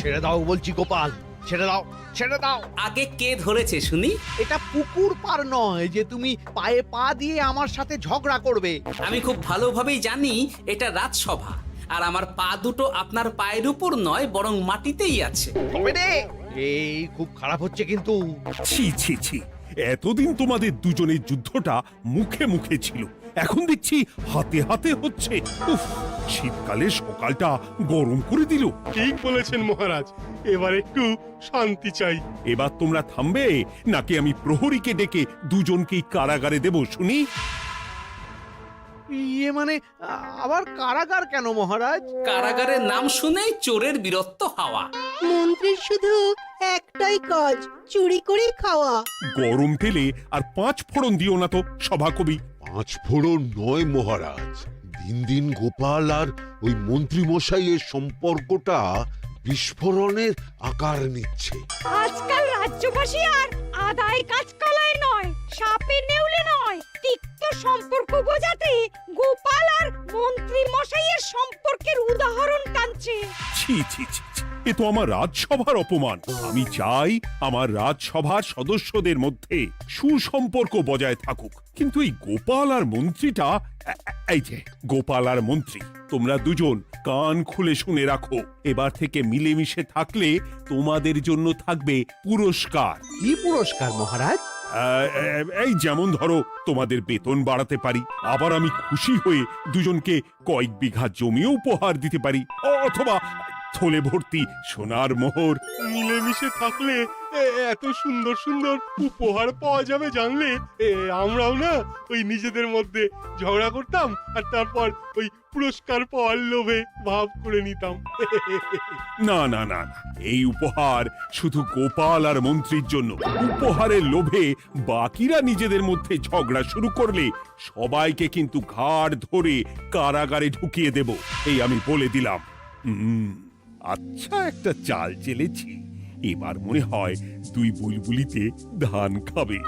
ছেড়ে দাও বলছি গোপাল, ছেড়ে দাও, ছেড়ে দাও। আগে কে ধরেছে শুনি? এটা পুকুর পার নয় যে তুমি পায়ে পা দিয়ে আমার সাথে ঝগড়া করবে। আমি খুব ভালোভাবেই জানি এটা রাজসভা, আর আমার পা দুটো আপনার পায়ের উপর নয় বরং মাটিতেই আছে। তবে রে, এই খুব খারাপ হচ্ছে কিন্তু। ছি ছি ছি, এতদিন তোমাদের দুজনের যুদ্ধটা মুখে মুখে ছিল, এখন দেখছি হাতে হাতে হচ্ছে। উফ, শীতকালে সকালটা গরম করে দিল। ঠিক বলেছেন মহারাজ, এবার একটু শান্তি চাই। এবার তোমরা থামবে নাকি আমি প্রহরীকে ডেকে দুজনকেই কারাগারে দেব শুনি? ইয়ে মানে আবার কারাগার কেন মহারাজ? কারাগারের নাম শুনেই চোরের বীরত্ব হাওয়া। মন্ত্রীর শুধু একটাই কাজ, চুরি করে খাওয়া। গরম তেলে আর 5 ফোড়ন দিও না তো সভাকবি। 5 ফোড়ন নয় মহারাজ, দিন দিন গোপাল আর ওই মন্ত্রী মশাইয়ের সম্পর্কটা বিস্ফোরণের আকার নিচ্ছে। আজকাল রাজ্যবাসী আর আদায় কাজকলায় নয়, সাপে নেউলে নয়, তিক্ত সম্পর্ক বোঝাতে গোপাল আর মন্ত্রী মশাইয়ের সম্পর্কের উদাহরণ টানছে। ছি ছি ছি ছি, এ তো আমার রাজসভার অপমান। আমি চাই আমার রাজসভার সদস্যদের মধ্যে সুসম্পর্ক বজায় থাকুক, কিন্তু এই গোপাল আর মন্ত্রীটা, এই যে গোপাল আর মন্ত্রী, তোমরা দুজন কান খুলে শুনে রাখো, এবার থেকে মিলেমিশে থাকলে তোমাদের জন্য থাকবে পুরস্কার। কি পুরস্কার মহারাজ? এই যেমন ধরো, তোমাদের বেতন বাড়াতে পারি, আবার আমি খুশি হয়ে দুজনকে কয়েক বিঘা জমিও উপহার দিতে পারি, অথবা থলে ভর্তি সোনার মোহর। মিলেমিশে থাকলে এত সুন্দর সুন্দর উপহার পাওয়া যাবে জানলে আমরাও না ওই নিজেদের মধ্যে ঝগড়া করতাম আর তারপর ওই পুরস্কার পাওয়ার লোভে ভাব করে নিতাম। না না না না, এই উপহার শুধু গোপাল আর মন্ত্রীর জন্য। উপহারের লোভে বাকিরা নিজেদের মধ্যে ঝগড়া শুরু করলে সবাইকে কিন্তু ঘাড় ধরে কারাগারে ঢুকিয়ে দেব, এই আমি বলে দিলাম। আচ্ছা, একটা চাল চেলেছি, এবার মনে হয় দুই বুলবুলিতে ধান খাবে।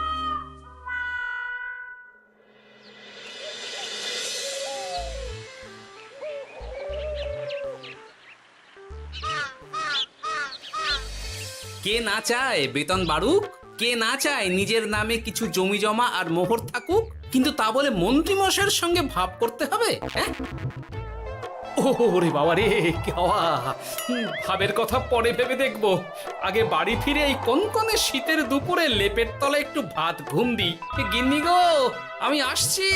কে না চায় বেতন বাড়ুক? কে না চায় নিজের নামে কিছু জমি জমা আর মোহর থাকুক? কিন্তু তা বলে মন্ত্রী মশাইয়ের সঙ্গে ভাব করতে হবে? হ্যাঁ, ওরে বাবা রে, কেওয়া ভাবের কথা পরে ভেবে দেখবো। আগে বাড়ি ফিরে এই কনকনে শীতের দুপুরে লেপের তলায় একটু ভাত ঘুম দিই। গিন্নি গো, আমি আসছি।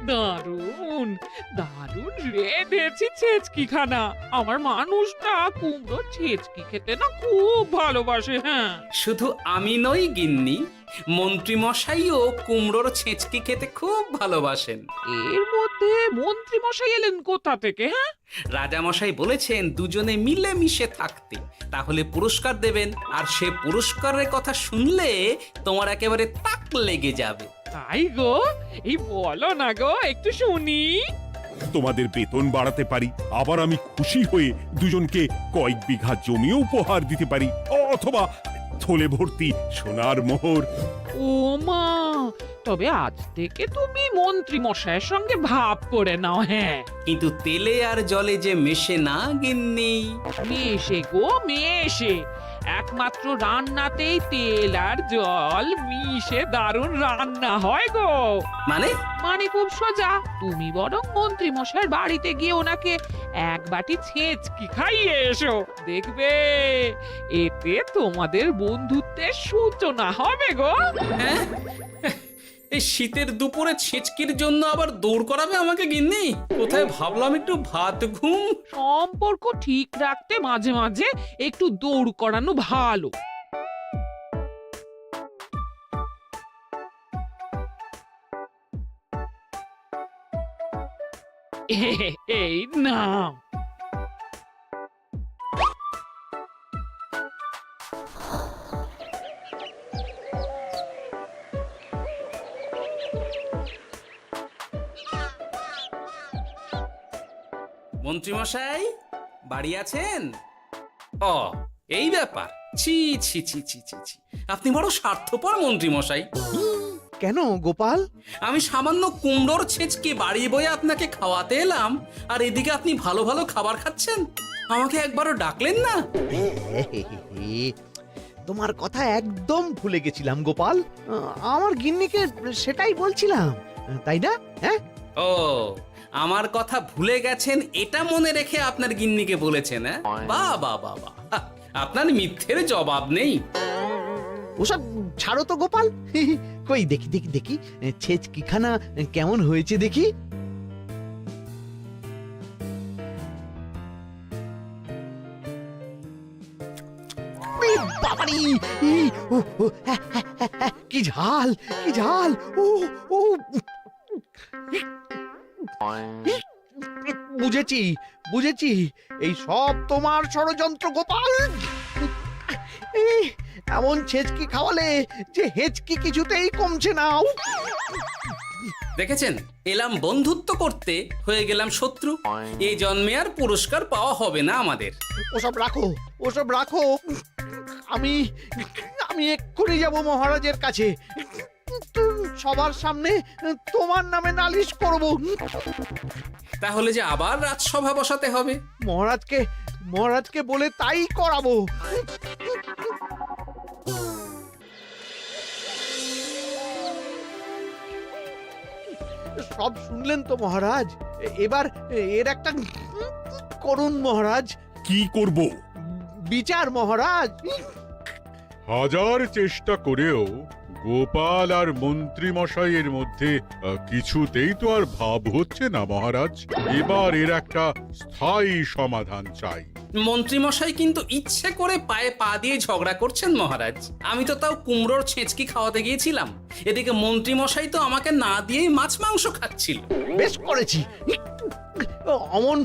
দারুণ দারুণ রেঁধেছি ছেচকি খানা। আমার মানুষটা কুমড়ো ছেচকি খেতে না খুব ভালোবাসে। হ্যাঁ, শুধু আমি নই গিন্নি, মন্ত্রী মশাইও কুমড়োর ছেঁচকি খেতে খুব ভালোবাসেন। এর মধ্যে মন্ত্রী মশাই এলেন কোথা থেকে? হ্যাঁ, রাজা মশাই বলেছেন দুজনে মিলে মিশে থাকতে, তাহলে পুরস্কার দেবেন, আর সে পুরস্কারের কথা শুনলে তোমার একেবারে তাক লেগে যাবে। তাই গো, এই বলো না গো, একটু শুনি। তোমাদের বেতন বাড়াতে পারি, আবার আমি খুশি হয়ে দুজনকে কয়েক বিঘা জমিও উপহার দিতে পারি, অথবা থলে ভর্তি সোনার মোহর। ও মা, তবে আজ থেকে তুমি মন্ত্রী মশাইয়ের সঙ্গে ভাব করে নাও। হ্যাঁ, কিন্তু তেলে আর জলে যে মেশে না গিন্নি। মেশে গো মেশে, একমাত্র রান্নাতেই তেল আর জল মিশে দারুণ রান্না হয় গো। মানে? মানে খুব সোজা, তুমি বরং মন্ত্রী মশাইয়ের বাড়িতে গিয়ে ওনাকে এক বাটি ছেঁচকি খাইয়ে এসো, দেখবে এতে তোমাদের বন্ধুত্বের সূচনা হবে গো। হ্যাঁ, এই শীতের দুপুরে ছেঁচকির জন্য আবার দৌড় করাবে আমাকে গিন্নি? কোথায় ভাবলাম একটু ভাত ঘুম। সম্পর্ক ঠিক রাখতে মাঝে মাঝে একটু দৌড় করানো ভালো। এই নাও। মন্ত্রীমশাই বাড়ি আছেন? ও এই ব্যাপার, ছি ছি ছি ছি ছি ছি, আপনি বড় স্বার্থপর মন্ত্রীমশাই। কেন গোপাল? আমি সামান্য কুমড়োর ছেঁচকে বাড়ি বয়ে আপনাকে খাওয়াতে এলাম, আর এদিকে আপনি ভালো ভালো খাবার খাচ্ছেন, আমাকে একবারও ডাকলেন না। তোমার কথা একদম ভুলে গেছিলাম গোপাল। আমার গিন্নিকে সেটাই বলছিলাম, তাই না? হ্যাঁ, ও আমার কথা ভুলে গেছেন এটা মনে রেখে আপনার গিন্নিকে বলেছেন? হ্যাঁ, বাহ বাহ বাহ বাহ, আপনার মিথ্যের জবাব নেই। ওসব ছাড়ো তো গোপাল। কই দেখি দেখি দেখি ছেচকিখানা কেমন হয়েছে দেখি। বাবারি, কি ঝাল, কি ঝাল! ও ও, বুঝেছি বুঝেছি, এই সব তোমার ষড়যন্ত্র গোপাল। এমন ছেচকি খাওয়ালে যে হেঁচকি কিছুতেই কমছে না। দেখেছেন, এলাম বন্ধুত্ব করতে, হয়ে গেলাম শত্রু। এই জন্মে আর পুরস্কার পাওয়া হবে না আমাদের। ওসব রাখো, ওসব রাখো। আমি আমি এক্ষুনি যাব মহারাজের কাছে, সবার সামনে তোমার নামে নালিশ করব। তাহলে যে আবার রাজসভা বসাতে হবে। মহারাজকে বলে তাই করাবো। সব শুনলেন তো মহারাজ, এবার এর একটা করুন মহারাজ। কি করব? বিচার মহারাজ। হাজার চেষ্টা করেও গোপাল আর মন্ত্রী মশাইয়ের মধ্যে কিছুতেই তো আর ভাব হচ্ছে না মহারাজ। এবার এর একটা স্থায়ী সমাধান চাই। মন্ত্রীমশাই কিন্তু ইচ্ছে করে পায়ে পা দিয়ে ঝগড়া করছেন মহারাজ। আমি তো তাও কুমড়োর ছেঁচকি খাওয়াতে গিয়েছিলাম, এদিকে মন্ত্রীমশাই তো আমাকে না দিয়েই মাছ মাংস খাচ্ছিল। বেশ করেছি, অমন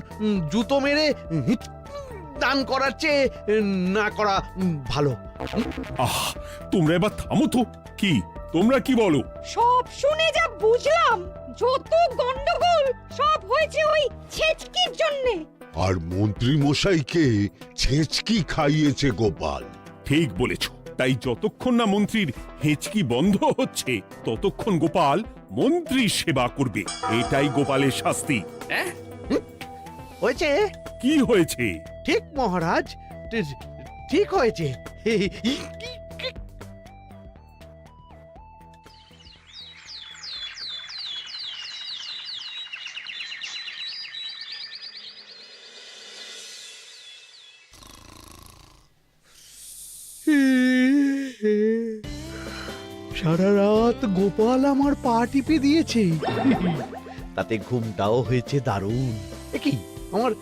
জুতো মেরে দান করার চেয়ে না করা ভালো। আহ, তোমরা এবার থামো তো। কি তোমরা কি বলো? সব শুনে যা বুঝলাম, যত গন্ডগোল সব হয়েছে ওই ছেচকির জন্যে। আর মন্ত্রী মশাইকে ছেঁচকি খাইয়েছে গোপাল। ঠিক বলেছ। তাই যতক্ষণ না মন্ত্রীর হেঁচকি বন্ধ হচ্ছে ততক্ষণ গোপাল মন্ত্রীর সেবা করবে। এটাই গোপালের শাস্তি। হ্যাঁ, হয়েছে? কি হয়েছে? ঠিক মহারাজ, ঠিক হয়েছে। সারা রাত গোপাল আমার পা টিপে দিয়েছে, তাতে ঘুমটাও হয়েছে দারুণ। কি আমার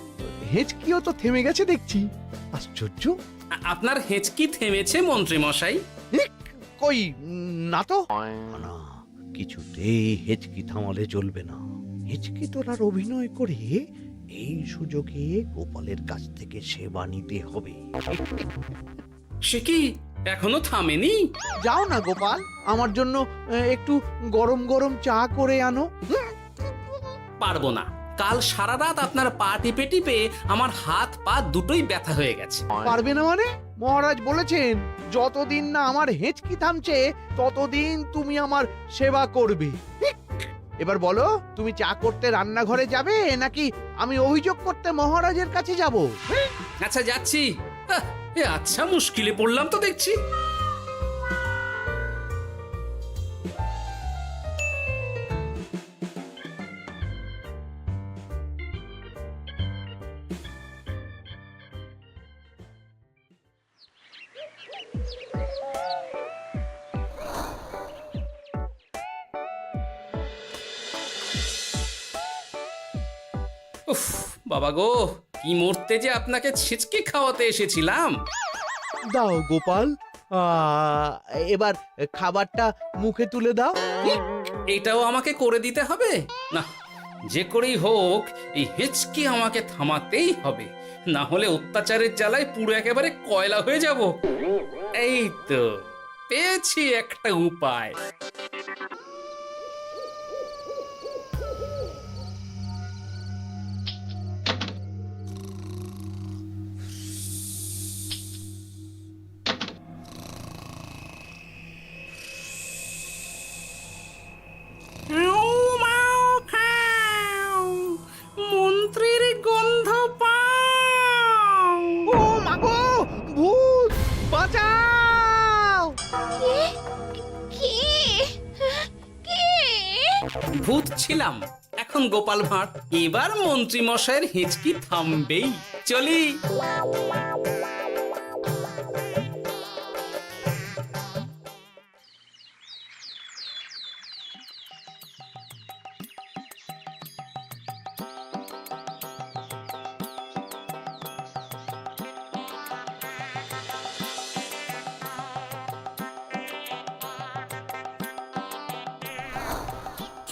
হেঁচকিও তো থেমে গেছে দেখছি, আশ্চর্য। আপনার হেঁচকি থেমেছে মন্ত্রীমশাই? কই না তো। না, কিছুতেই হেঁচকি থামালে চলবে না। হেঁচকি তোলার অভিনয় করে এই সুযোগে গোপালের কাছ থেকে সেবা নিতে হবে। সে কি এখনো থামেনি? যাও না গোপাল, আমার জন্য একটু গরম গরম চা করে আনো। পারবো না, কাল সারা রাত আপনার পা টিপে টিপে আমার হাত পা দুটোই ব্যথা হয়ে গেছে। পারবে না মানে? মহারাজ বলেছেন যতদিন না আমার হেঁচকি থামছে ততদিন তুমি আমার সেবা করবে। এবার বলো, তুমি চা করতে রান্নাঘরে যাবে নাকি আমি অভিযোগ করতে মহারাজের কাছে যাব? আচ্ছা যাচ্ছি। আচ্ছা, মুশকিলে পড়লাম তো দেখছি। উফ বাবা গো, কি মরতে যে আপনাকে ছিচকে খাওয়াতে এসেছিলাম। দাও গোপাল, এবার খাবারটা মুখে তুলে দাও। এটাও আমাকে করে দিতে হবে? না, যে করেই হোক এই হেঁচকি আমাকে থামাতেই হবে, না হলে অত্যাচারের জ্বালায় পুরো একেবারে কয়লা হয়ে যাব। এই তো পেয়েছি একটা উপায়। ভূত ছিলাম, এখন গোপাল ভাঁড়। এবার মন্ত্রী মশাইয়ের হেঁচকি থামবেই। চলি।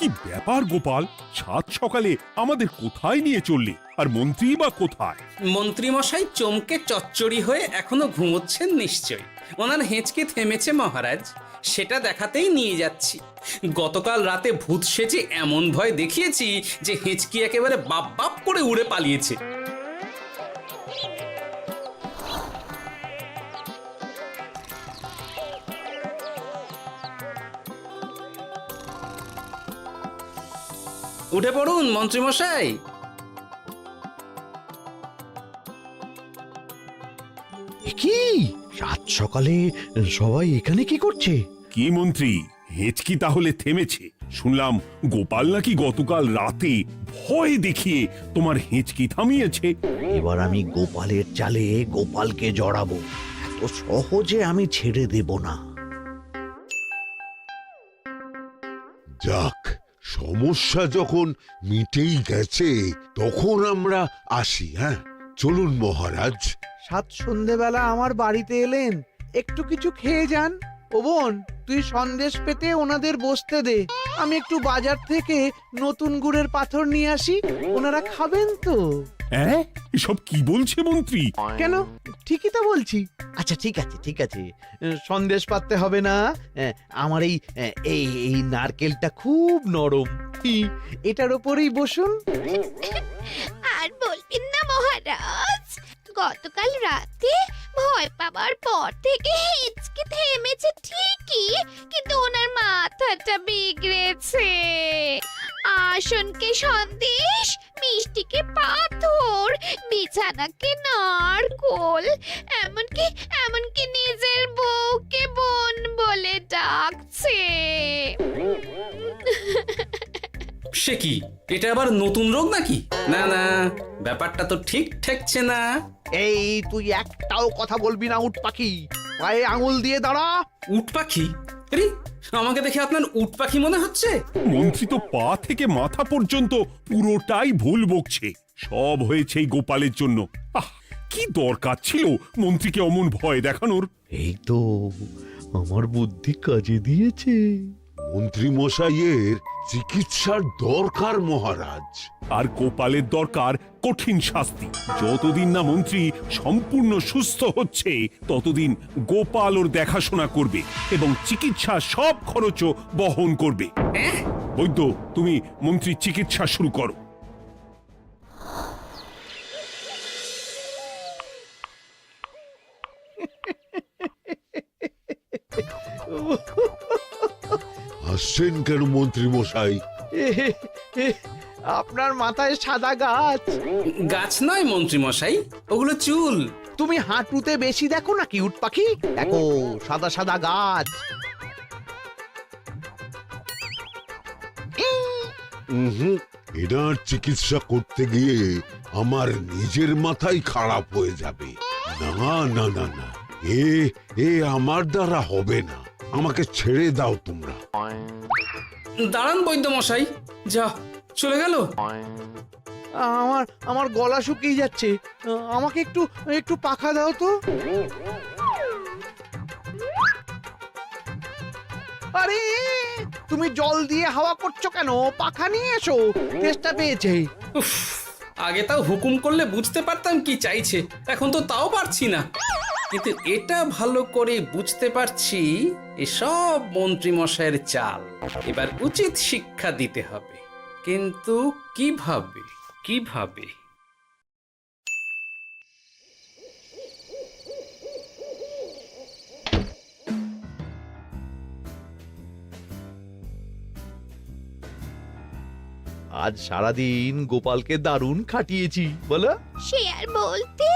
কি ব্যাপার গোপাল, সাত সকালে আমাদের কোথায় নিয়ে চললি? আর মন্ত্রী বা কোথায়? মন্ত্রী মশাই চমকে চচ্চড়ি হয়ে এখনো ঘুমোচ্ছেন নিশ্চয়। ওনার হেঁচকি থেমেছে মহারাজ, সেটা দেখাতেই নিয়ে যাচ্ছি। গতকাল রাতে ভূত সেজে এমন ভয় দেখিয়েছি যে হেঁচকি একেবারে বাপ বাপ করে উড়ে পালিয়েছে। উঠে পড়ুন মন্ত্রী মশাই। কি সাত সকালে সবাই এখানে কি করছে? কি মন্ত্রী, হেঁচকি তাহলে থেমেছে? শুনলাম গোপাল নাকি গতকাল রাতে ভয় দেখিয়ে তোমার হেঁচকি থামিয়েছে। এবার আমি গোপালের চালে গোপালকে জড়াবো, এত সহজে আমি ছেড়ে দেব না। যাক, সমস্যা যখন মিটেই গেছে তখন আমরা আসি। হ্যাঁ, চলুন মহারাজ। সাত সন্ধেবেলা আমার বাড়িতে এলেন, একটু কিছু খেয়ে যান। ও বোন, তুই সন্দেশ পেতে ওনাদের বসতে দে, আমি একটু বাজার থেকে নতুন গুড়ের পাথর নিয়ে আসি, ওনারা খাবেন তো। হ্যাঁ, এসব কি বলছে মন্ত্রী? কেন, ঠিকই তো বলছি। আচ্ছা ঠিক আছে ঠিক আছে, সন্দেশ পাততে হবে না। আমার এই এই এই নারকেলটা খুব নরম, এটার ওপরেই বসুন। আর বলবেন না মহারাজ, গতকাল রাতে ভয় পাবার পর থেকে হেঁচকি থেমেছে ঠিকই, কিন্তু ওনার মাথাটা বিগড়েছে। আসনকে সন্দেশ, মিষ্টিকে পাথর, বিছানাকে নারকোল, এমনকি এমনকি নিজের বউকে বোন বলে ডাকছে। সে কি, এটা আবার নতুন রোগ নাকি? না না, ব্যাপারটা তো ঠিক ঠেকছে না। এই তুই একটাও কথা বলবি না উট পাখি, পায়ে আঙুল দিয়ে দাঁড়া। উট পাখি? আরে, আমাকে দেখে আপনার উট পাখি মনে হচ্ছে? মন্ত্রী তো পা থেকে মাথা পর্যন্ত পুরোটাই ভুল বকছে। সব হয়েছে এই গোপালের জন্য। আহ, কি দরকার ছিল মন্ত্রীকে অমন ভয় দেখানোর? এই তো আমার বুদ্ধি কাজে দিয়েছে। মন্ত্রী মশাইয়ের চিকিৎসার দরকার মহারাজ। আর গোপালের দরকার কঠিন শাস্তি। যতদিন না মন্ত্রী সম্পূর্ণ সুস্থ হচ্ছে ততদিন গোপাল ওর দেখাশোনা করবে এবং চিকিৎসা সব খরচও বহন করবে। বৈদ্য, তুমি মন্ত্রীর চিকিৎসা শুরু করো। হাসছেন কেন মন্ত্রী মশাই? আপনার মাথায় সাদা গাছ। গাছ নয় মন্ত্রী মশাই, ওগুলো চুল। তুমি হাঁটুতে বেশি দেখো নাকি উট পাখি? দেখো সাদা সাদা গাছ। এনার চিকিৎসা করতে গিয়ে আমার নিজের মাথাই খারাপ হয়ে যাবে। না না না না, এ আমার দ্বারা হবে না। আমাকে ছেড়ে দাও তোমরা। দাঁড়ান বৈদ্য মশাই, যা চলে গেল। আমার আমার গলা শুকিয়ে যাচ্ছে, আমাকে একটু একটু পাখা দাও তো। আরে তুমি জল দিয়ে হাওয়া করছো কেন? পাখা নিয়ে এসো, তেষ্টা পেয়েছে। উফ, আগে তাও হুকুম করলে বুঝতে পারতাম কি চাইছে, এখন তো তাও পারছি না। কিন্তু এটা ভালো করে বুঝতে পারছি এসব মন্ত্রী মশাইয়ের চাল। এবার উচিত শিক্ষা দিতে হবে, কিন্তু কিভাবে কিভাবে? আজ সারাদিন গোপালকে দারুণ খাটিয়েছি বলো। সে আর বলতে,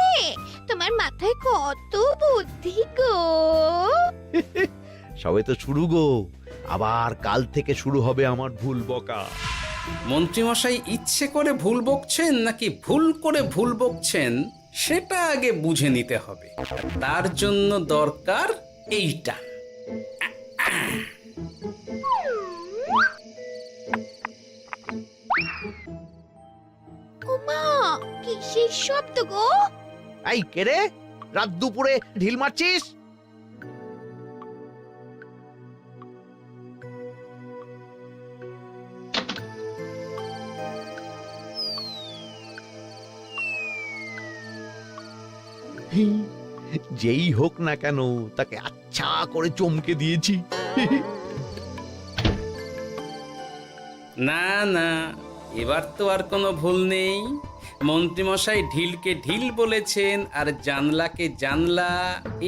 তোমার মাথায় কত বুদ্ধি গো। সবে তো শুরু গো, আবার কাল থেকে শুরু হবে আমার ভুল বকা। মন্ত্রীমশাই ইচ্ছে করে ভুল বকছেন নাকি ভুল করে ভুল বকছেন সেটা আগে বুঝে নিতে হবে। আর তার জন্য দরকার এইটা। ওমা কিসের শব্দ গো? এই কে রে, রাত দুপুরে ঢিল মারছিস? যেই হোক না কেন তাকে আচ্ছা করে চমকে দিয়েছি। না না, এবার তো আর কোনো ভুল নেই। মন্ত্রীমশাই ঢিলকে ঢিল বলেছেন আর জানলাকে জানলা,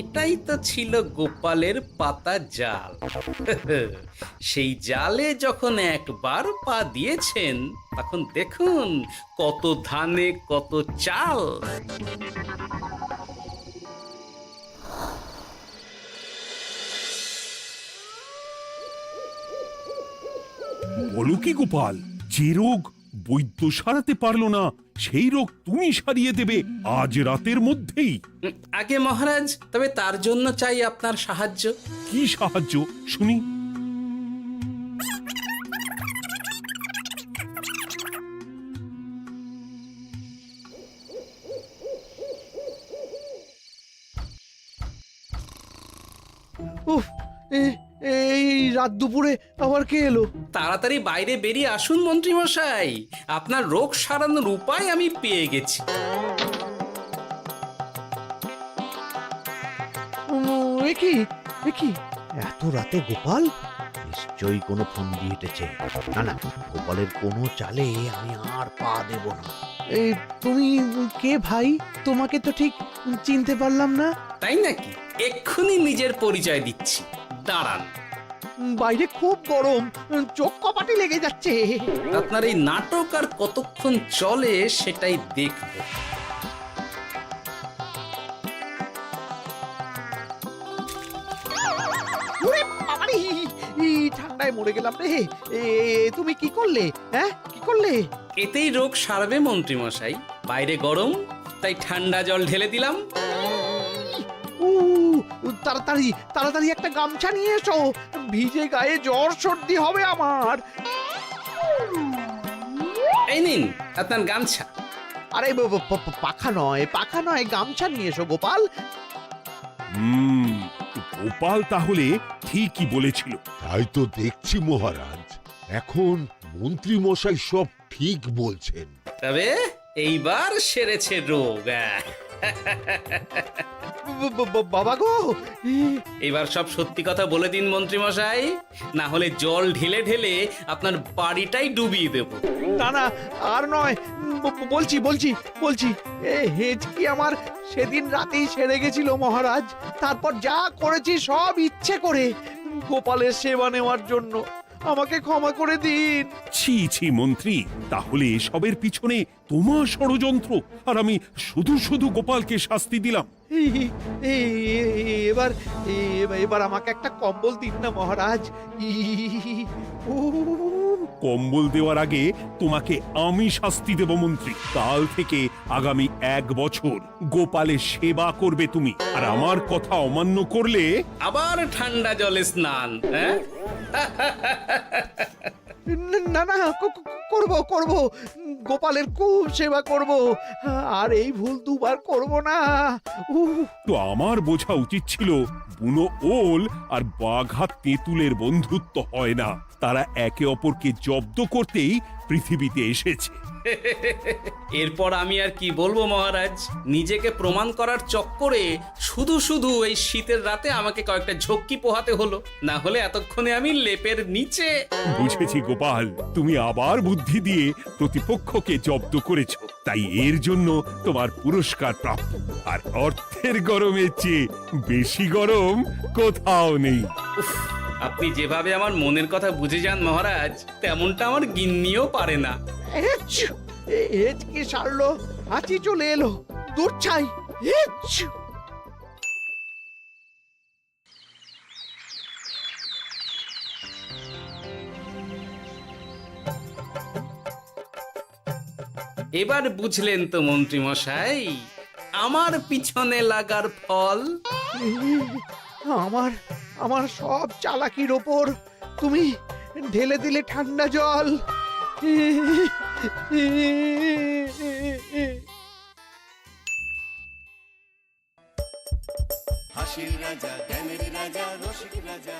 এটাই তো ছিল গোপালের পাতা জাল। সেই জালে যখন একবার পা দিয়েছেন তখন দেখুন কত ধানে কত চাল। বলো কি গোপাল, যে রোগ বৈদ্য সারাতে পারলো না সেই রোগ তুমি সারিয়ে দেবে আজ রাতের মধ্যেই? আগে মহারাজ, তবে তার জন্য চাই আপনার সাহায্য। কি সাহায্য শুনি? উফ, এই রাত দুপুরে আবার কে এলো? তাড়াতাড়ি বাইরে বেরিয়ে আসুন মন্ত্রীমশাই, আপনার রোগ সারানোর উপায় আমি পেয়ে গেছি। একি এত রাতে গোপাল? নিশ্চয়ই কোনো ফোন দিয়ে হেঁটেছে। না না, গোপালের কোনো চালে আমি আর পা দেব না। এই তুমি কে ভাই? তোমাকে তো ঠিক চিনতে পারলাম না। তাই নাকি? এক্ষুনি নিজের পরিচয় দিচ্ছি, দাঁড়ান। বাইরে খুব গরম, চোখ কপাটি লেগে যাচ্ছে। আপনার এই নাটক আর কতক্ষণ চলে সেটাই দেখব। ওরে বাবারে, এই ঠান্ডায় মরে গেলাম রে। তুমি কি করলে? হ্যাঁ, কি করলে? এতেই রোগ সারবে মন্ত্রীমশাই। বাইরে গরম, তাই ঠান্ডা জল ঢেলে দিলাম। উ, তাড়াতাড়ি তাড়াতাড়ি একটা গামছা নিয়ে এসো, ভিজে গায়ে জ্বর সর্দি হবে আমার। এই নিন আপনার গামছা। আরে পাখা নয়, পাখা নয়, গামছা নিয়ে এসো গোপাল। গোপাল তাহলে ঠিকই বলেছিল। তাই তো দেখছি মহারাজ, এখন মন্ত্রী মশাই সব ঠিক বলছেন। তবে এইবার সেরেছে রোগ। বাবা গো, এবার সব সত্যি কথা বলে দিন মন্ত্রীমশাই, না হলে জল ঢেলে ঢেলে আপনার বাড়িটাই ডুবিয়ে দেব। না না, আর নয়, বলছি বলছি বলছি, হেঁচকি আমার সেদিন রাতেই সেরে গেছিল মহারাজ। তারপর যা করেছি সব ইচ্ছে করে, গোপালের সেবা নেওয়ার জন্য। আমাকে ক্ষমা করে দিন। ছি ছি মন্ত্রী, তাহলে এসবের পিছনে তোমার ষড়যন্ত্র, আর আমি শুধু শুধু গোপালকে শাস্তি দিলাম। এবার এবার আমাকে একটা কম্বল দিন না মহারাজ। কম্বল দেওয়ার আগে তোমাকে আমি শাস্তি দেব মন্ত্রী। কাল থেকে আগামী 1 বছর গোপালের সেবা করবে তুমি, আর আমার কথা অমান্য করলে আবার ঠান্ডা জলে স্নান। হ্যাঁ, না না, করব করব, গোপালের খুব সেবা করব, আর এই ভুল দুবার করব না। তো আমার বোঝা উচিত ছিল বুনো ওল আর বাঘা তেঁতুলের বন্ধুত্ব হয় না, তারা একে অপরকে জব্দ করতেই পৃথিবীতে এসেছে। এরপর আমি আর কি বলবো মহারাজ, নিজেকে প্রমাণ করার চক্করে শুধু শুধু এই শীতের রাতে আমাকে কয়েকটা ঝক্কি পোহাতে হলো, না হলে এতক্ষণে আমি লেপের নিচে। বুঝেছি গোপাল, তুমি আবার বুদ্ধি দিয়ে প্রতিপক্ষকে জব্দ করেছো, তাই এর জন্য তোমার পুরস্কার প্রাপ্ত। আর অর্থের গরমের চেয়ে বেশি গরম কোথাও নেই। উফ, আপনি যেভাবে আমার মনের কথা বুঝে যান মহারাজ, তেমনটা আমার গিন্নিও পারে না। হেঁচকি সারলো, হাঁচি চলে এলো, দূর ছাই। এবার বুঝলেন তো মন্ত্রী মশাই আমার পিছনে লাগার ফল। আমার আমার সব চালাকির ওপর তুমি ঢেলে দিলে ঠান্ডা জল। হাসির রাজা জ্ঞানের রাজা রসিক রাজা